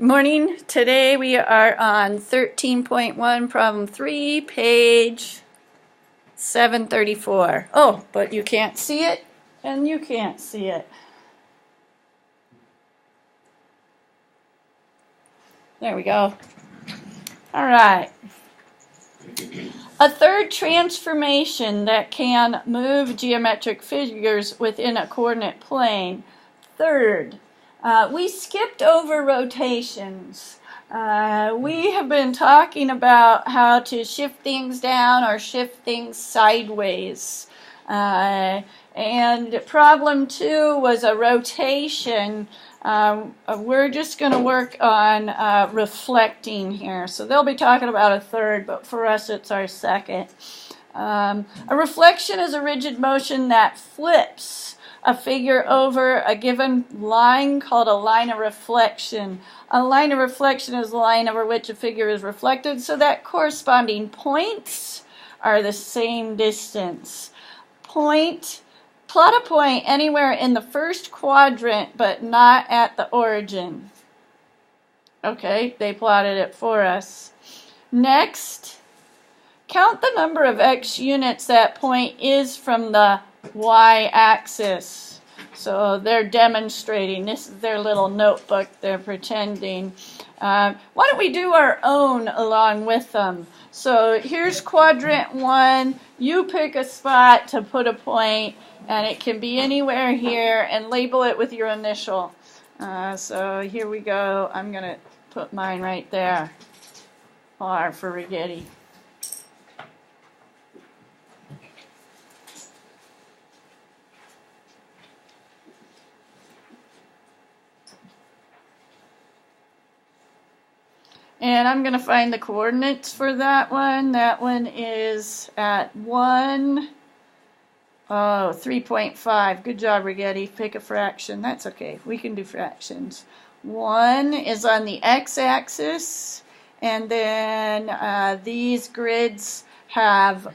Morning. Today we are on 13.1, problem 3, page 734. Oh, but you can't see it, and you can't see it. There we go. All right. A third transformation that can move geometric figures within a coordinate plane. Third. We skipped over rotations. We have been talking about how to shift things down or shift things sideways. And problem 2 was a rotation. We're just going to work on reflecting here. So they'll be talking about a third, but for us it's our second. A reflection is a rigid motion that flips a figure over a given line called a line of reflection. A line of reflection is a line over which a figure is reflected so that corresponding points are the same distance. Plot a point anywhere in the first quadrant but not at the origin. Okay, they plotted it for us. Next, count the number of x units that point is from the y-axis. So they're demonstrating. This is their little notebook. They're pretending. Why don't we do our own along with them? So here's quadrant 1. You pick a spot to put a point, and it can be anywhere here, and label it with your initial. So here we go. I'm going to put mine right there. R for Rigetti. And I'm going to find the coordinates for that one. That one is at 3.5. Good job, Rigetti. Pick a fraction. That's okay. We can do fractions. 1 is on the x-axis, and then these grids have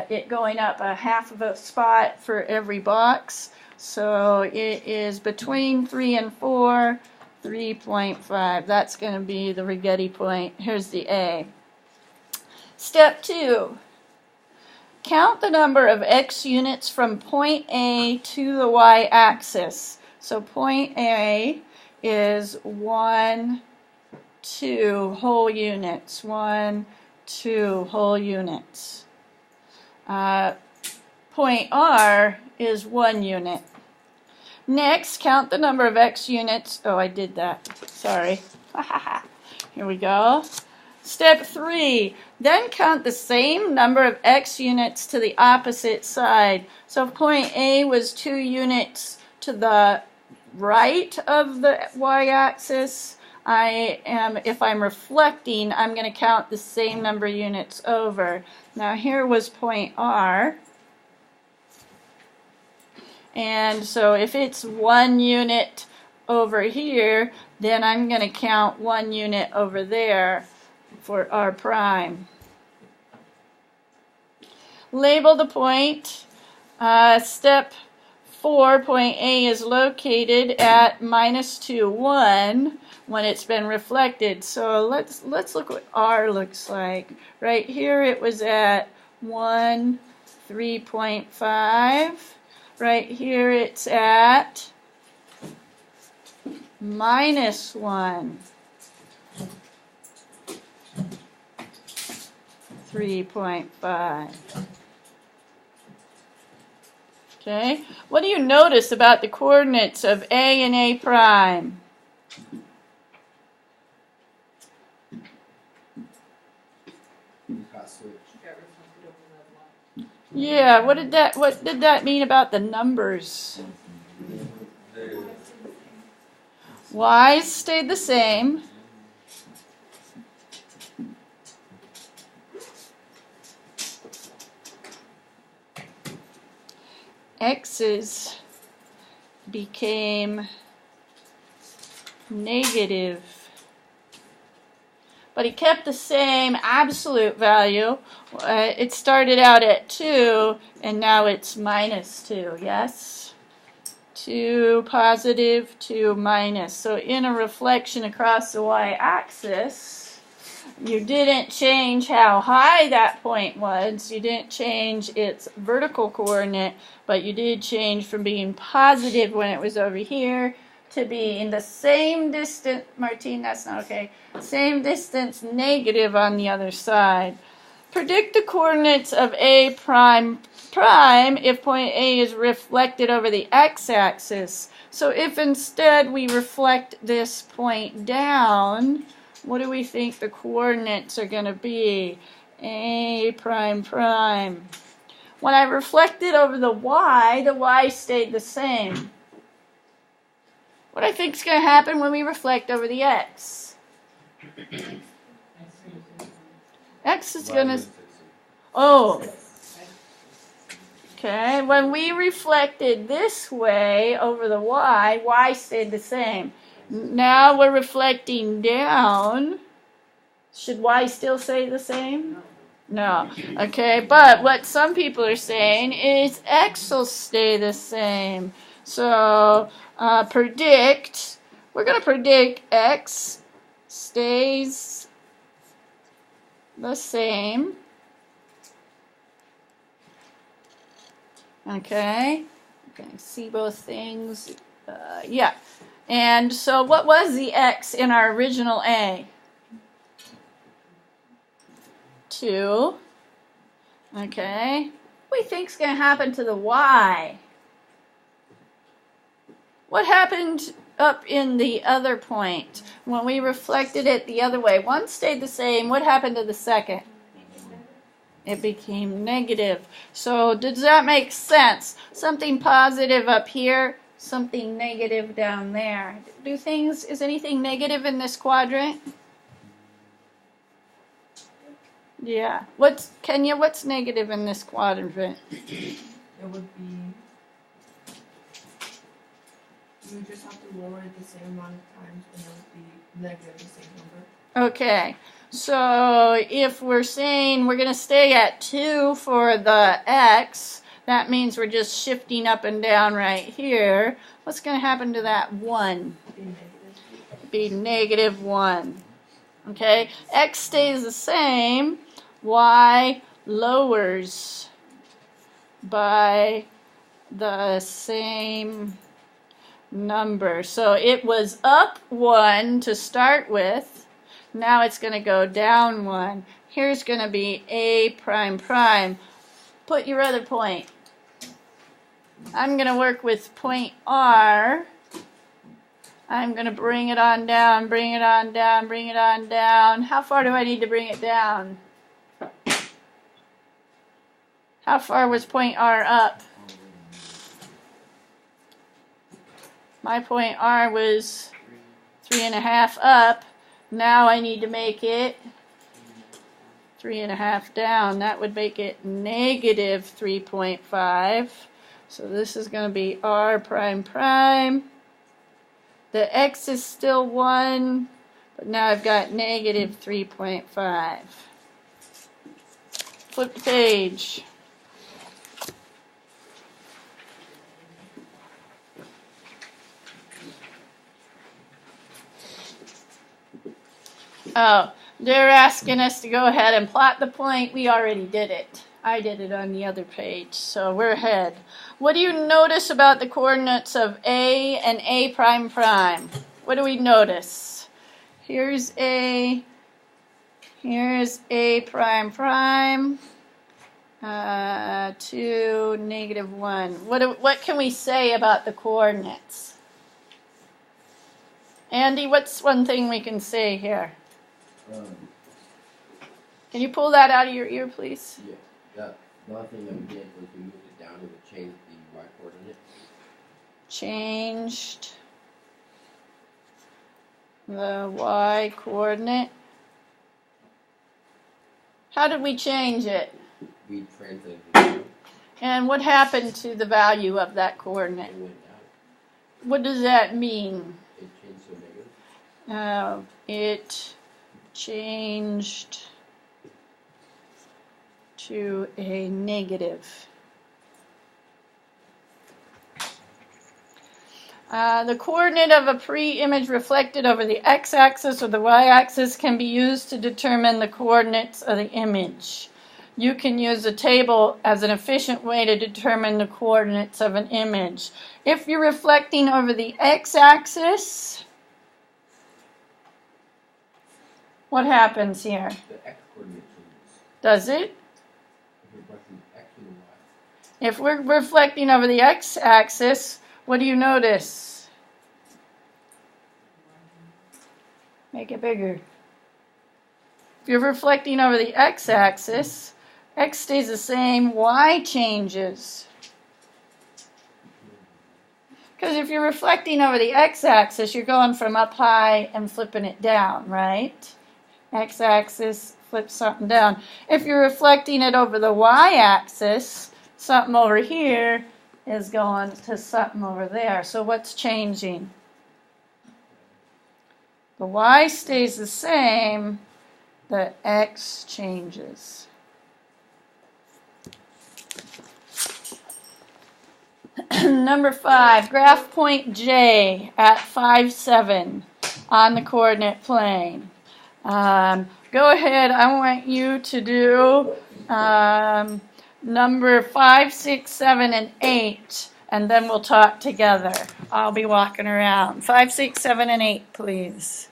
it going up a half of a spot for every box. So it is between 3 and 4. 3.5. That's going to be the Rigetti point. Here's the A. Step 2. Count the number of x units from point A to the y-axis. So point A is 1, 2 whole units. 1, 2 whole units. Point R is 1 unit. Next, count the number of x units. Oh, I did that. Sorry. Here we go. Step 3. Then count the same number of x units to the opposite side. So if point A was 2 units to the right of the y-axis, if I'm reflecting, I'm going to count the same number of units over. Now here was point R. And so if it's 1 unit over here, then I'm going to count 1 unit over there for R prime. Label the point. Step 4, point A is located at -2, 1 when it's been reflected. So let's look what R looks like. Right here it was at 1, 3.5. Right here it's at -1, 3.5. Okay, what do you notice about the coordinates of A and A prime? Yeah, what did that mean about the numbers? Y's stayed the same. X's became negative. But he kept the same absolute value. It started out at 2, and now it's -2, yes? to positive to minus. So in a reflection across the y-axis, you didn't change how high that point was. You didn't change its vertical coordinate, but you did change from being positive when it was over here to being the same distance, Martine, that's not okay, same distance negative on the other side. Predict the coordinates of A prime prime if point A is reflected over the x-axis. So if instead we reflect this point down, what do we think the coordinates are going to be? A prime prime. When I reflected over the y stayed the same. What do I think is going to happen when we reflect over the x? X is going to... Oh. Okay, when we reflected this way over the y stayed the same. Now we're reflecting down. Should y still stay the same? No. Okay, but what some people are saying is x will stay the same. So, predict, we're going to predict x stays the same. Okay, see both things. Yeah. And so what was the x in our original A? 2. Okay. What do we think is going to happen to the y? What happened up in the other point when we reflected it the other way? One stayed the same. What happened to the second? It became negative. So does that make sense? Something positive up here, something negative down there. Is anything negative in this quadrant? Yeah. Kenya, what's negative in this quadrant? It would be, you would just have to lower it the same amount of times and it would be negative the same number. Okay. So if we're saying we're going to stay at 2 for the x, that means we're just shifting up and down right here. What's going to happen to that 1? Be negative 1. Okay, x stays the same, y lowers by the same number. So it was up 1 to start with. Now it's going to go down 1. Here's going to be A prime prime. Put your other point. I'm going to work with point R. I'm going to bring it on down, bring it on down, bring it on down. How far do I need to bring it down? How far was point R up? My point R was 3.5 up. Now I need to make it 3.5 down. That would make it negative 3.5. So this is going to be R prime prime. The x is still 1, but now I've got negative 3.5. Flip the page. Oh, they're asking us to go ahead and plot the point. We already did it. I did it on the other page, so we're ahead. What do you notice about the coordinates of A and A prime prime? What do we notice? Here's A prime prime, 2, negative 1. What can we say about the coordinates? Andy, what's one thing we can say here? Can you pull that out of your ear, please? Yeah, the other thing that we did was we moved it down and we changed the y coordinate. Changed the y coordinate. How did we change it? We translated it down. And what happened to the value of that coordinate? It went down. What does that mean? It changed to negative. It changed to a negative. The coordinate of a pre-image reflected over the x-axis or the y-axis can be used to determine the coordinates of the image. You can use a table as an efficient way to determine the coordinates of an image. If you're reflecting over the x-axis, what happens here? The x coordinate changes. Does it? If you're reflecting x and y. If we're reflecting over the x-axis, what do you notice? Make it bigger. If you're reflecting over the x-axis, x stays the same, y changes. Because if you're reflecting over the x-axis, you're going from up high and flipping it down, right? X-axis, flip something down. If you're reflecting it over the y-axis, something over here is going to something over there. So what's changing? The y stays the same, the x changes. Number 5, graph point J at 5, 7 on the coordinate plane. Go ahead, I want you to do number 5, 6, 7, and 8, and then we'll talk together. I'll be walking around. 5, 6, 7, and 8, please.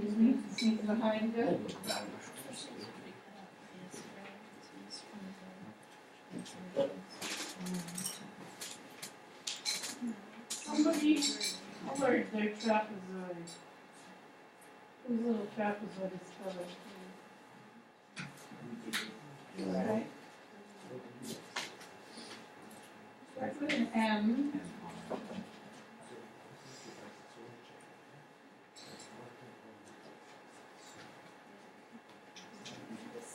Excuse me, sneak behind you. Somebody alert their trapezoid. Whose little trapezoid is covered? Right. Start with an M. C.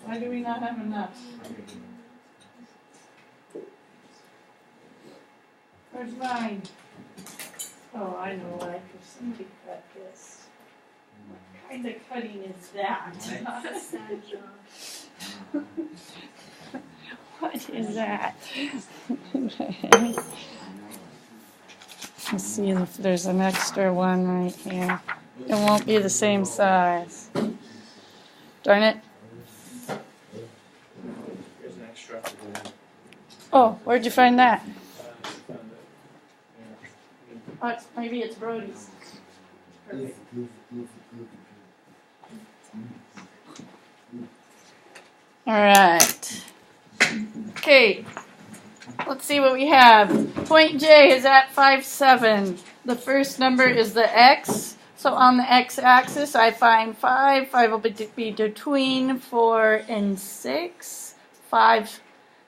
Why do we not have enough? Where's mine? Oh, I know why. Because somebody cut this. What kind of cutting is that? What is that? Let's see if there's an extra one right here. It won't be the same size. Darn it. Here's an extra. Oh, where'd you find that? Found it. Oh, maybe it's Brody's. Perfect. All right. Okay. Let's see what we have. Point J is at 5, 7. The first number is the x. So on the x-axis, I find 5. 5 will be between 4 and 6. 5.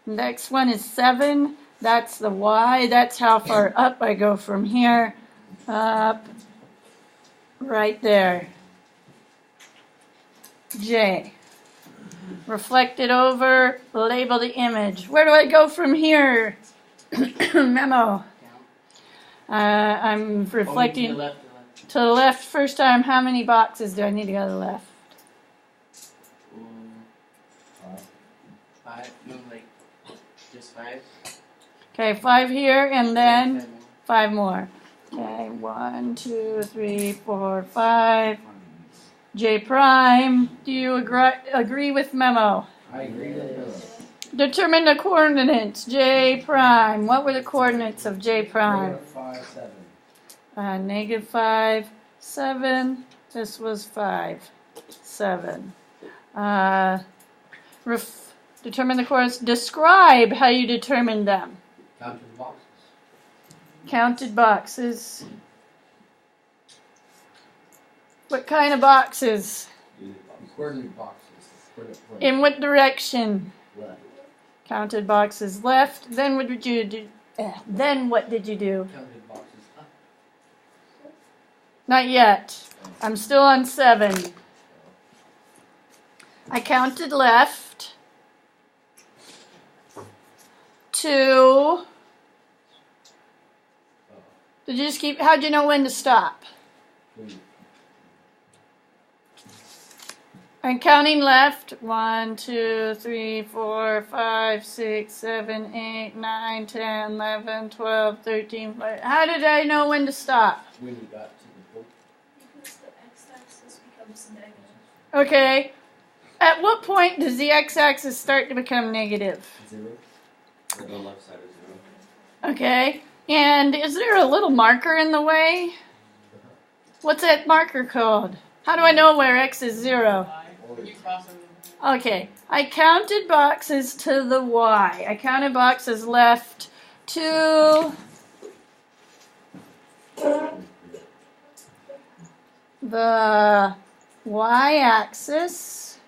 Next one is 7. That's the y. That's how far up I go from here. Up. Right there. J. Reflect it over, label the image. Where do I go from here? Memo. I'm reflecting To the left. to the left first time. How many boxes do I need to go to the left? 5. No, like just 5. Okay, 5 here and then 5 more. Okay, 1, 2, 3, 4, 5. J prime. Do you agree with Memo? I agree with this. Determine the coordinates. J prime. What were the coordinates of J prime? 5, 7. Negative 5, 7. This was 5, 7. Determine the coordinates. Describe how you determine them. Count the boxes. Counted boxes. What kind of boxes? Coordinate boxes. Coordinate point. In what direction? Left. Counted boxes left. Then what did you do? Then what did you do? Counted boxes up. Not yet. I'm still on 7. I counted left. 2. Did you just keep? How'd you know when to stop? 3. I'm counting left. 1, 2, 3, 4, 5, 6, 7, 8, 9, 10, 11, 12, 13, 14. How did I know when to stop? When you got to the book. Because the x-axis becomes negative. Okay. At what point does the x-axis start to become negative? 0. Or the left side of 0. Okay. And is there a little marker in the way? What's that marker called? How do I know where x is 0? Okay. I counted boxes to the y. I counted boxes left to the y-axis.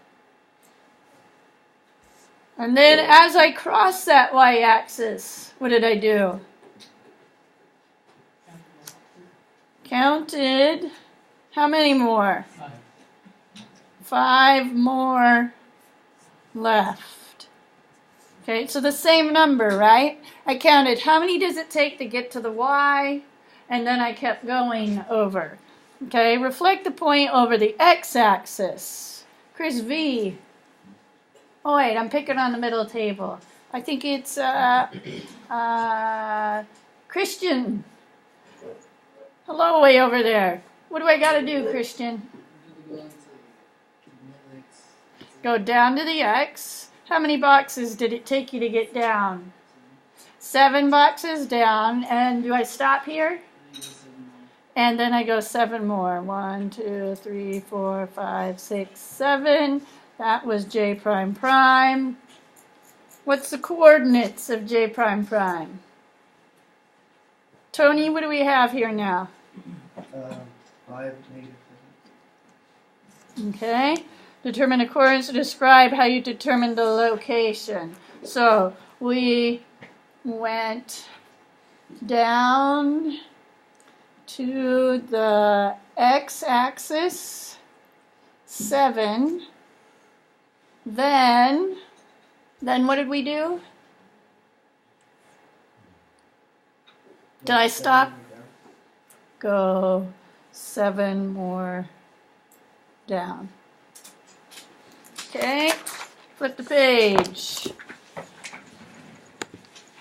And then as I cross that y-axis, what did I do? Counted. How many more? 5 more left. Okay, so the same number, right? I counted how many does it take to get to the y, and then I kept going over. Okay, reflect the point over the x-axis. Chris V. Oh wait, I'm picking on the middle table. I think it's Christian. Hello, way over there. What do I got to do, Christian? Go down to the x. How many boxes did it take you to get down? 7 boxes down. And do I stop here? And then I go 7 more. 1, 2, 3, 4, 5, 6, 7. That was J prime prime. What's the coordinates of J prime prime? Tony, what do we have here now? 5, -7. Okay. Determine the coordinates to describe how you determine the location. So we went down to the x-axis, 7. Then what did we do? Did I stop? Go 7 more down. Okay, flip the page.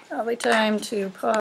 Probably time to pause.